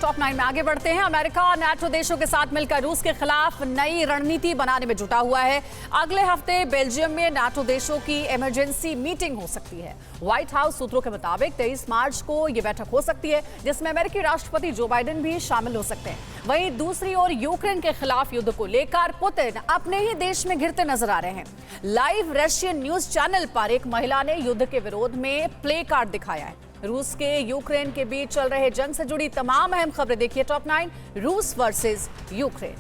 Top 9 में आगे बढ़ते हैं। अमेरिका नाटो देशों के साथ मिलकर रूस के खिलाफ नई रणनीति बनाने में जुटा हुआ है। अगले हफ्ते बेल्जियम में नाटो देशों की इमरजेंसी मीटिंग हो सकती है। व्हाइट हाउस सूत्रों के मुताबिक 23 मार्च को यह बैठक हो सकती है, जिसमें अमेरिकी राष्ट्रपति जो बाइडेन भी शामिल हो सकते हैं। वहीं दूसरी ओर यूक्रेन के खिलाफ युद्ध को लेकर पुतिन अपने ही देश में घिरते नजर आ रहे हैं। लाइव रशियन न्यूज चैनल पर एक महिला ने युद्ध के विरोध में प्ले कार्ड दिखाया है। रूस के यूक्रेन के बीच चल रहे जंग से जुड़ी तमाम अहम खबरें देखिए टॉप 9 रूस वर्सेस यूक्रेन।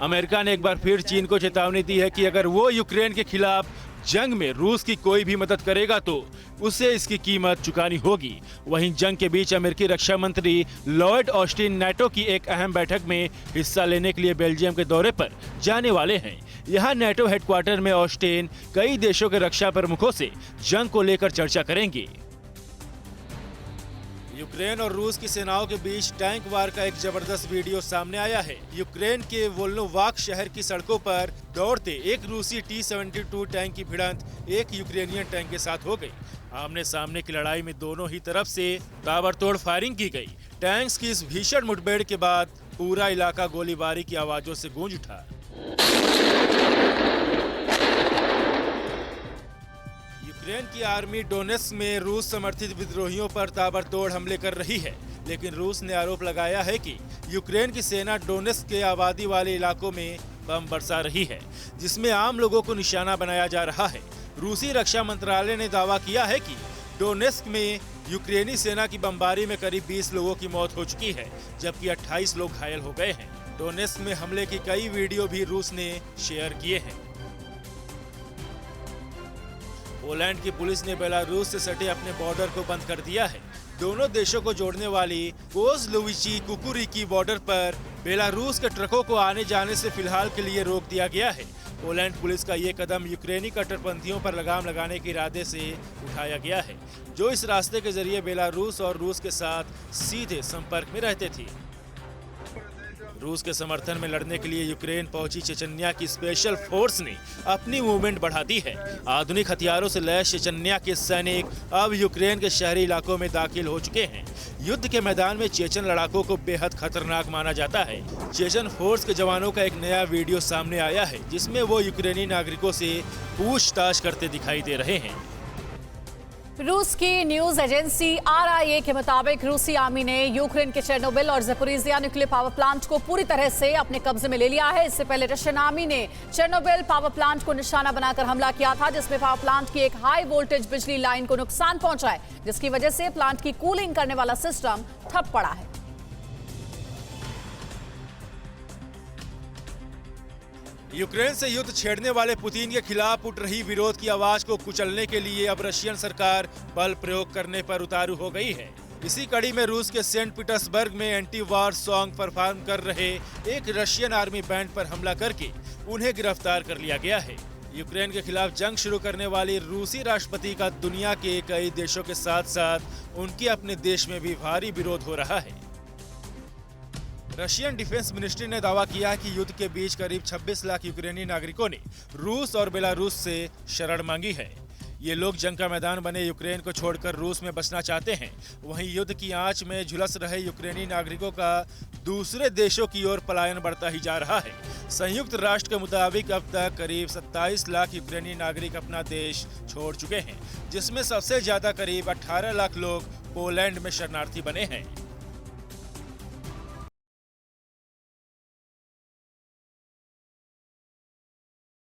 अमेरिका ने एक बार फिर चीन को चेतावनी दी है कि अगर वो यूक्रेन के खिलाफ जंग में रूस की कोई भी मदद करेगा तो उसे इसकी कीमत चुकानी होगी। वहीं जंग के बीच अमेरिकी रक्षा मंत्री लॉयड ऑस्टिन नाटो की एक अहम बैठक में हिस्सा लेने के लिए बेल्जियम के दौरे पर जाने वाले हैं। यहाँ नाटो हेडक्वार्टर में ऑस्टिन कई देशों के रक्षा प्रमुखों से जंग को लेकर चर्चा करेंगे। यूक्रेन और रूस की सेनाओं के बीच टैंक वार का एक जबरदस्त वीडियो सामने आया है। यूक्रेन के वोल्नोवाक शहर की सड़कों पर दौड़ते एक रूसी T-72 टैंक की भिड़ंत एक यूक्रेनियन टैंक के साथ हो गई। आमने सामने की लड़ाई में दोनों ही तरफ से ताबड़तोड़ फायरिंग की गई। टैंक्स की इस भीषण मुठभेड़ के बाद पूरा इलाका गोलीबारी की आवाजों से गूंज उठा। यूक्रेन की आर्मी डोनेट्स्क में रूस समर्थित विद्रोहियों पर ताबड़तोड़ हमले कर रही है, लेकिन रूस ने आरोप लगाया है कि यूक्रेन की सेना डोनेट्स्क के आबादी वाले इलाकों में बम बरसा रही है, जिसमें आम लोगों को निशाना बनाया जा रहा है। रूसी रक्षा मंत्रालय ने दावा किया है कि डोनेट्स्क में यूक्रेनी सेना की बमबारी में करीब 20 लोगों की मौत हो चुकी है, जबकि 28 लोग घायल हो गए हैं। डोनेट्स्क में हमले की कई वीडियो भी रूस ने शेयर किए हैं। पोलैंड की पुलिस ने बेलारूस से सटे अपने बॉर्डर को बंद कर दिया है। दोनों देशों को जोड़ने वाली कोज़लोविची कुकुरीकी बॉर्डर पर बेलारूस के ट्रकों को आने जाने से फिलहाल के लिए रोक दिया गया है। पोलैंड पुलिस का ये कदम यूक्रेनी कट्टरपंथियों पर लगाम लगाने के इरादे से उठाया गया है, जो इस रास्ते के जरिए बेलारूस और रूस के साथ सीधे संपर्क में रहते थे। रूस के समर्थन में लड़ने के लिए यूक्रेन पहुंची चेचन्या की स्पेशल फोर्स ने अपनी मूवमेंट बढ़ा दी है। आधुनिक हथियारों से लैस चेचन्या के सैनिक अब यूक्रेन के शहरी इलाकों में दाखिल हो चुके हैं। युद्ध के मैदान में चेचन लड़ाकों को बेहद खतरनाक माना जाता है। चेचन फोर्स के जवानों का एक नया वीडियो सामने आया है, जिसमें वो यूक्रेनी नागरिकों से पूछताछ करते दिखाई दे रहे हैं। रूस की न्यूज एजेंसी RIA के मुताबिक रूसी आर्मी ने यूक्रेन के चेर्नोबिल और ज़पोरिज़िया न्यूक्लियर पावर प्लांट को पूरी तरह से अपने कब्जे में ले लिया है। इससे पहले रशियन आर्मी ने चेर्नोबिल पावर प्लांट को निशाना बनाकर हमला किया था, जिसमें पावर प्लांट की एक हाई वोल्टेज बिजली लाइन को नुकसान पहुंचा है, जिसकी वजह से प्लांट की कूलिंग करने वाला सिस्टम ठप पड़ा है। यूक्रेन से युद्ध छेड़ने वाले पुतिन के खिलाफ उठ रही विरोध की आवाज को कुचलने के लिए अब रशियन सरकार बल प्रयोग करने पर उतारू हो गई है। इसी कड़ी में रूस के सेंट पीटर्सबर्ग में एंटी वार सॉन्ग परफॉर्म कर रहे एक रशियन आर्मी बैंड पर हमला करके उन्हें गिरफ्तार कर लिया गया है। यूक्रेन के खिलाफ जंग शुरू करने वाली रूसी राष्ट्रपति का दुनिया के कई देशों के साथ साथ उनके अपने देश में भी भारी विरोध हो रहा है। रशियन डिफेंस मिनिस्ट्री ने दावा किया कि युद्ध के बीच करीब 26 लाख यूक्रेनी नागरिकों ने रूस और बेलारूस से शरण मांगी है। ये लोग जंग का मैदान बने यूक्रेन को छोड़कर रूस में बसना चाहते हैं। वहीं युद्ध की आंच में झुलस रहे यूक्रेनी नागरिकों का दूसरे देशों की ओर पलायन बढ़ता ही जा रहा है। संयुक्त राष्ट्र के मुताबिक अब तक करीब 27 लाख यूक्रेनी नागरिक अपना देश छोड़ चुके हैं, जिसमें सबसे ज्यादा करीब 18 लाख लोग पोलैंड में शरणार्थी बने हैं।